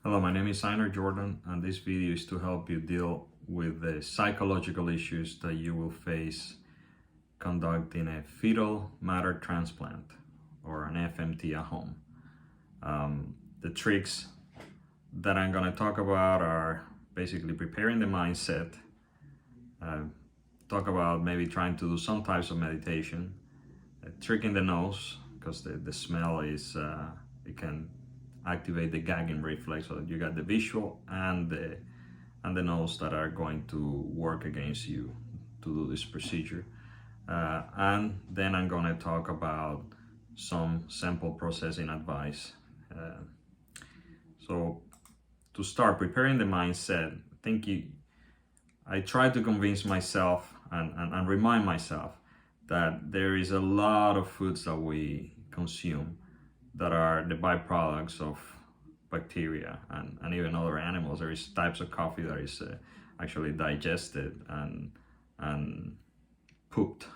Hello, my name is Einar Jordan, and this video is to help you deal with the psychological issues that you will face conducting a fetal matter transplant or an FMT at home. The tricks that I'm going to talk about are basically preparing the mindset, talk about maybe trying to do some types of meditation, tricking the nose because the smell is, it can activate the gagging reflex, so that you got the visual and the nose that are going to work against you to do this procedure. And then I'm going to talk about some sample processing advice. So to start preparing the mindset, I try to convince myself and remind myself that there is a lot of foods that we consume that are the byproducts of bacteria and even other animals. There is types of coffee that is actually digested and pooped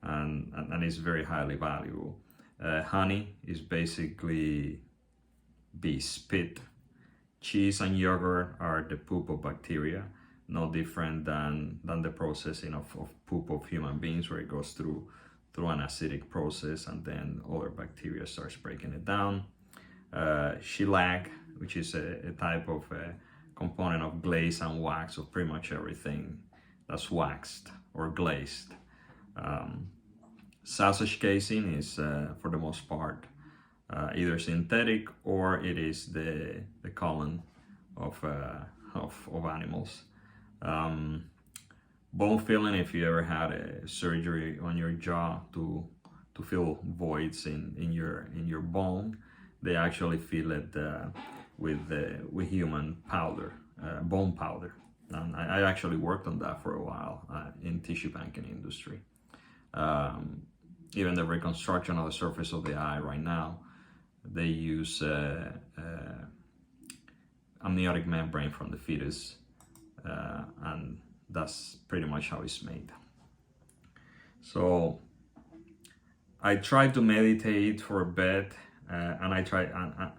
and is very highly valuable. Honey is basically bee spit. Cheese and yogurt are the poop of bacteria, no different than the processing of poop of human beings, where it goes through an acidic process and then other bacteria starts breaking it down. Shellac, which is a type of component of glaze and wax of pretty much everything that's waxed or glazed. Sausage casing is for the most part either synthetic or it is the colon of animals. Bone filling, if you ever had a surgery on your jaw to fill voids in your bone, they actually fill it with human powder, bone powder. And I actually worked on that for a while in tissue banking industry. Even the reconstruction of the surface of the eye right now, they use amniotic membrane from the fetus, and that's pretty much how it's made. So I try to meditate for a bit, and I try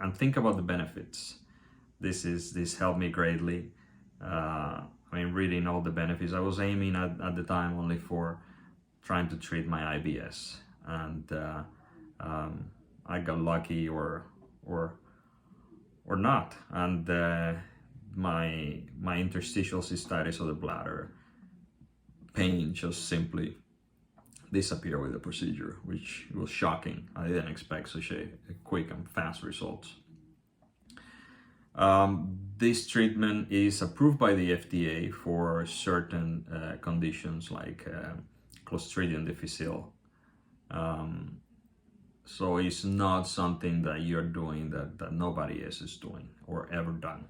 and think about the benefits. This helped me greatly. Reading all the benefits. I was aiming at the time only for trying to treat my IBS, and I got lucky or not, and my interstitial cystitis of the bladder pain just simply disappeared with the procedure, which was shocking. I didn't expect such a quick and fast results. This treatment is approved by the FDA for certain conditions like Clostridium difficile. So it's not something that you're doing that nobody else is doing or ever done.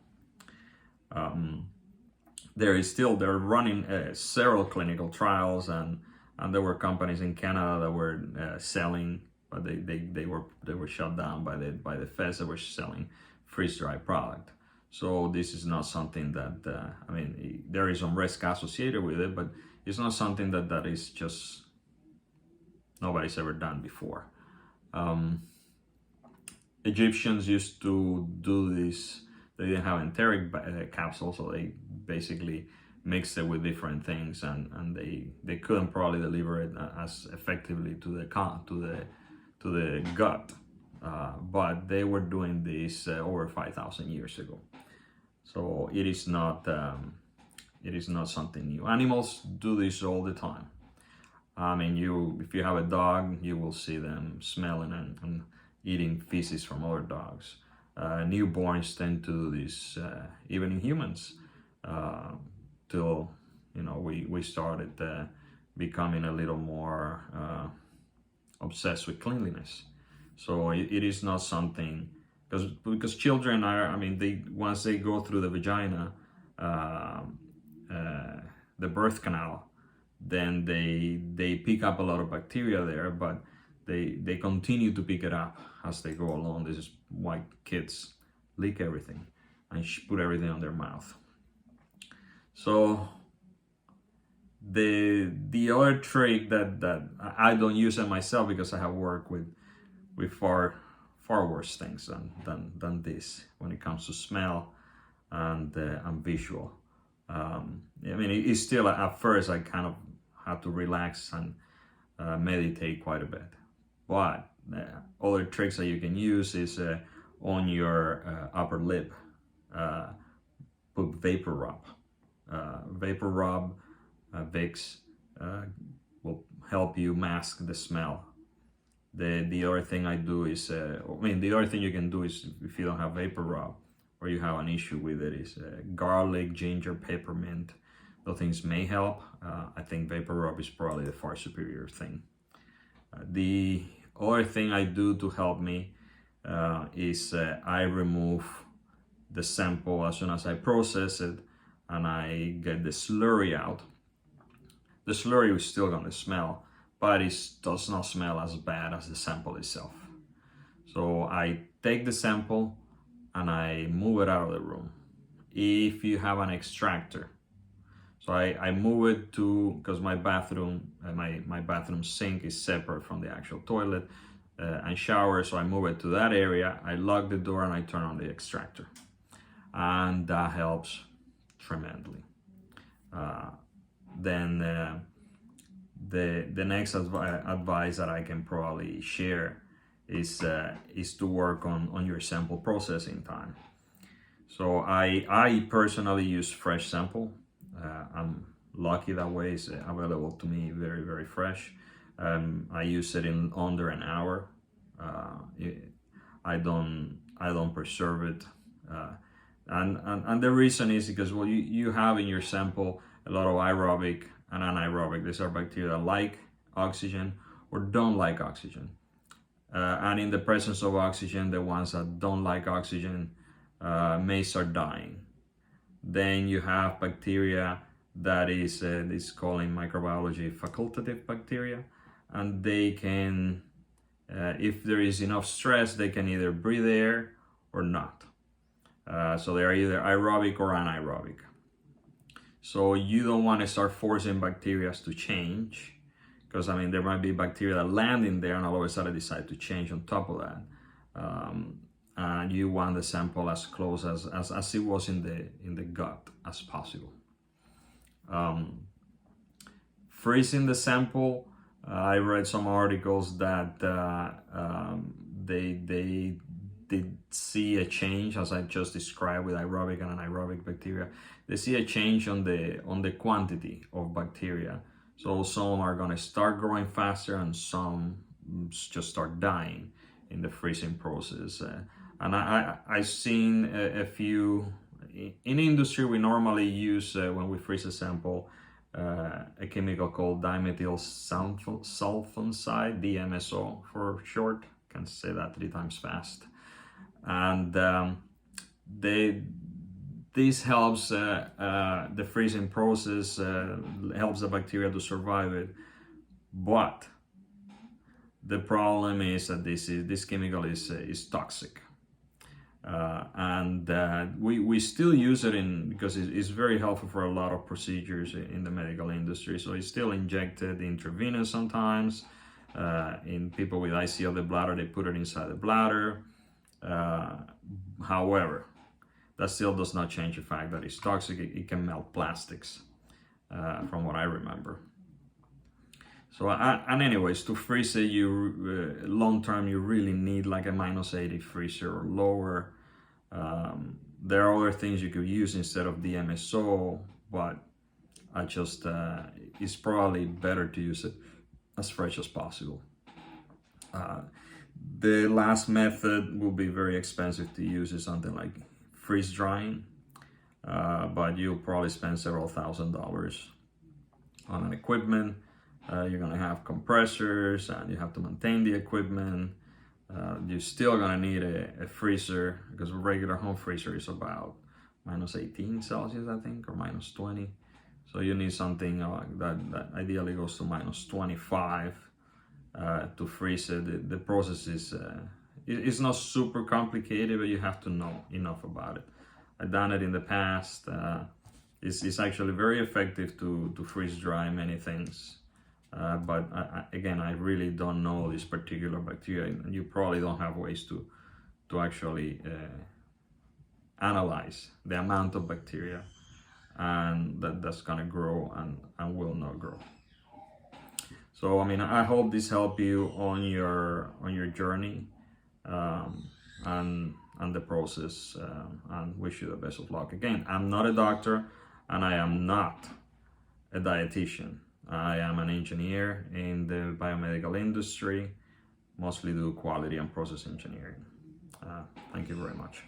They're running several clinical trials, and there were companies in Canada that were selling, but they were shut down by the feds that were selling freeze-dried product. So this is not something that there is some risk associated with it, but it's not something that is just nobody's ever done before. Egyptians used to do this. They didn't have enteric capsules, so they basically mixed it with different things, and they couldn't probably deliver it as effectively to the gut, but they were doing this over 5,000 years ago. So it is not something new. Animals do this all the time. If you have a dog, you will see them smelling and eating feces from other dogs. Newborns tend to do this, even in humans, till we started becoming a little more obsessed with cleanliness. So it is not something, because children are, once they go through the vagina, the birth canal, then they pick up a lot of bacteria there, but they continue to pick it up as they go along. This is why kids lick everything and put everything on their mouth. So the other trick that I don't use it myself, because I have worked with far far worse things than this when it comes to smell and visual. I mean, it's still, at first I kind of had to relax and meditate quite a bit. But other tricks that you can use is on your upper lip, put vapor rub. Vapor rub, Vicks, will help you mask the smell. The other thing I do is, the other thing you can do is, if you don't have vapor rub or you have an issue with it, is garlic, ginger, peppermint. Those things may help. I think vapor rub is probably the far superior thing. The other thing I do to help me is I remove the sample as soon as I process it and I get the slurry out. The slurry is still gonna smell, but it does not smell as bad as the sample itself. So I take the sample and I move it out of the room. If you have an extractor, so I move it to, because my bathroom, my bathroom sink is separate from the actual toilet and shower, so I move it to that area, I lock the door and I turn on the extractor. And that helps tremendously. Then the next advice that I can probably share is to work on your sample processing time. So I personally use fresh sample. I'm lucky that way. It's available to me very, very fresh. I use it in under an hour. I don't preserve it. And the reason is because, well, you have in your sample a lot of aerobic and anaerobic. These are bacteria that like oxygen or don't like oxygen. And in the presence of oxygen, the ones that don't like oxygen may start dying. Then you have bacteria that is called in microbiology facultative bacteria, and they can, if there is enough stress, they can either breathe air or not. So they are either aerobic or anaerobic. So you don't want to start forcing bacteria to change, because there might be bacteria that land in there and all of a sudden decide to change on top of that. And you want the sample as close as it was in the gut as possible. Freezing the sample, I read some articles that they did see a change, as I just described with aerobic and anaerobic bacteria. They see a change on the quantity of bacteria. So some are going to start growing faster and some just start dying in the freezing process. And I've seen a few. In industry, we normally use, when we freeze a sample, a chemical called dimethyl sulfonside, DMSO for short. Can say that 3 times fast. And this helps the freezing process, helps the bacteria to survive it. But the problem is that this chemical is toxic. And we still use it because it's very helpful for a lot of procedures in the medical industry. So it's still injected intravenous sometimes. In people with IC of the bladder, they put it inside the bladder. However, that still does not change the fact that it's toxic. It can melt plastics, from what I remember. So, and anyways, to freeze it, long term, you really need like a -80 freezer or lower. There are other things you could use instead of DMSO, but it's probably better to use it as fresh as possible. The last method will be very expensive to use, is something like freeze drying, but you'll probably spend several $1,000s on an equipment. You're gonna have compressors and you have to maintain the equipment. You're still gonna need a freezer, because a regular home freezer is about -18 Celsius, I think, or -20. So you need something that ideally goes to -25 to freeze it. The process is not super complicated, but you have to know enough about it. I've done it in the past. It's actually very effective to freeze dry many things. But again, I really don't know this particular bacteria, and you probably don't have ways to actually analyze the amount of bacteria and that's gonna grow and will not grow. So I mean, I hope this helped you on your journey and the process, and wish you the best of luck. Again, I'm not a doctor and I am not a dietitian. I am an engineer in the biomedical industry, mostly do quality and process engineering. Thank you very much.